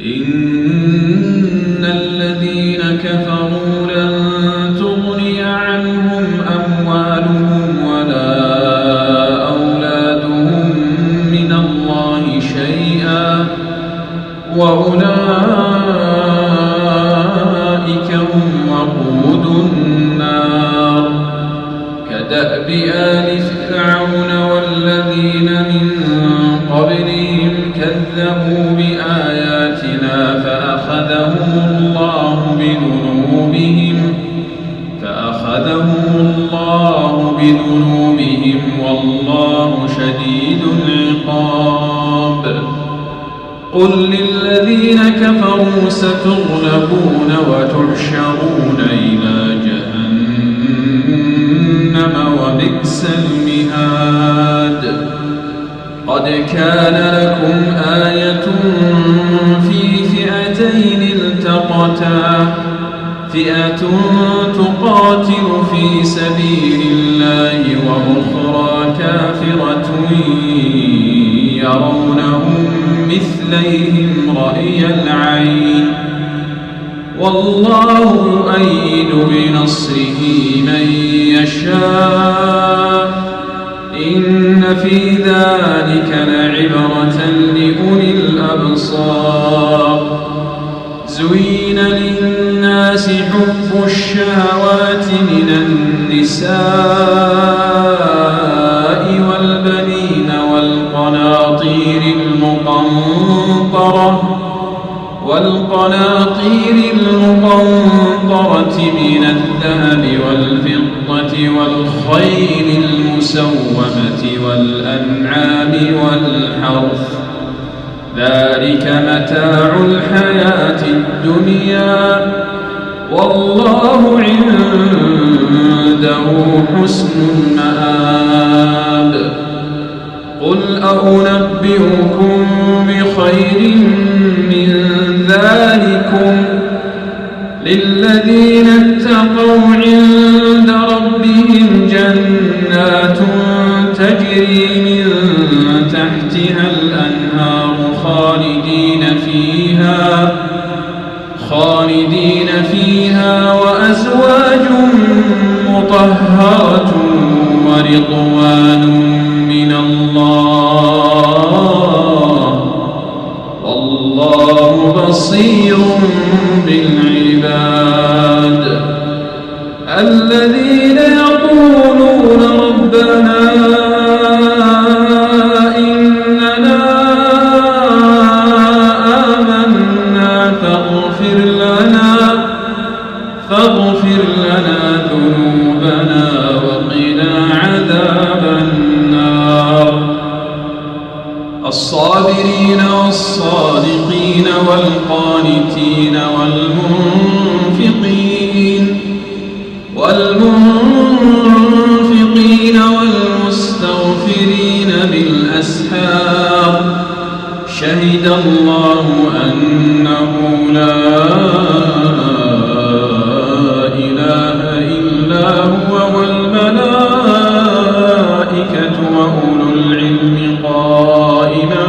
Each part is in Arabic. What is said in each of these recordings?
إن الذين كفروا لن تغني عنهم أموالهم ولا أولادهم من الله شيئا وأولئك هم وقود النار كدأب آل فرعون والذين من قبلهم كذبوا بآياتنا فأخذهم الله بذنوبهم والله شديد العقاب قل للذين كفروا ستغلبون وتحشرون إلى جهنم وبئس المهاد قد كان لكم آية في فئتين التقتا فئة تقاتل في سبيل الله وأخرى كافرة يرونهم مثليهم رأي العين والله يؤيد بنصره من يشاء إن في ذلك لعبرة لأولي الأبصار زين للناس حب الشهوات من النساء والبنين والقناطير المقنطرة من الذهب والفضة والخيل المسومة والأنعام والحرث ذلك متاع الحياة الدنيا والله عنده حسن المآب قل أنبئكم بخير من ذلكم للذين اتقوا عند ربهم جنات تجري من تحتها الأنهار خالدين فيها وأزواج مطهرة ورضوان من الله والله بصير بالعباد الذين يقولون ربنا إننا آمنا فاغفر لنا ذنوبنا وقنا عذاب النار الصابرين والصادقين والقانتين والمنفقين والمستغفرين بالأسحار شهد الله أنه لا إله إلا هو والملائكة وأولو العلم قائما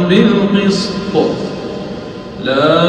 بالقسط لا